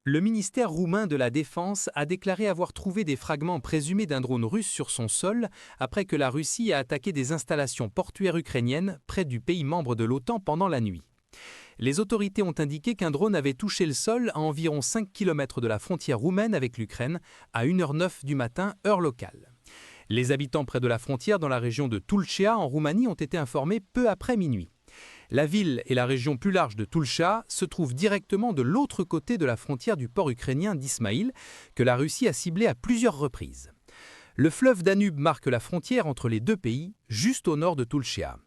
Le ministère roumain de la Défense a déclaré avoir trouvé des fragments présumés d'un drone russe sur son sol après que la Russie a attaqué des installations portuaires ukrainiennes près du pays membre de l'OTAN pendant la nuit. Les autorités ont indiqué qu'un drone avait touché le sol à environ 5 km de la frontière roumaine avec l'Ukraine à 1h09 du matin, heure locale. Les habitants près de la frontière dans la région de Tulcea en Roumanie ont été informés peu après minuit. La ville et la région plus large de Tulcea se trouvent directement de l'autre côté de la frontière du port ukrainien d'Ismaïl, que la Russie a ciblé à plusieurs reprises. Le fleuve Danube marque la frontière entre les deux pays, juste au nord de Tulcea.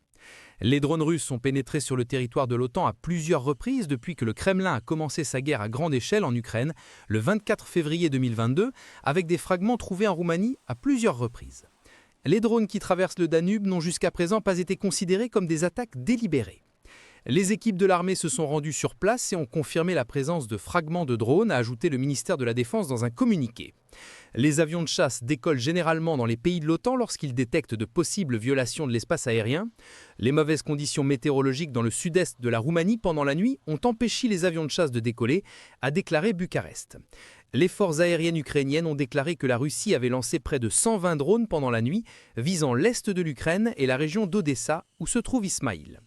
Les drones russes ont pénétré sur le territoire de l'OTAN à plusieurs reprises depuis que le Kremlin a commencé sa guerre à grande échelle en Ukraine le 24 février 2022, avec des fragments trouvés en Roumanie à plusieurs reprises. Les drones qui traversent le Danube n'ont jusqu'à présent pas été considérés comme des attaques délibérées. Les équipes de l'armée se sont rendues sur place et ont confirmé la présence de fragments de drones, a ajouté le ministère de la Défense dans un communiqué. Les avions de chasse décollent généralement dans les pays de l'OTAN lorsqu'ils détectent de possibles violations de l'espace aérien. Les mauvaises conditions météorologiques dans le sud-est de la Roumanie pendant la nuit ont empêché les avions de chasse de décoller, a déclaré Bucarest. Les forces aériennes ukrainiennes ont déclaré que la Russie avait lancé près de 120 drones pendant la nuit, visant l'est de l'Ukraine et la région d'Odessa où se trouve Ismaïl.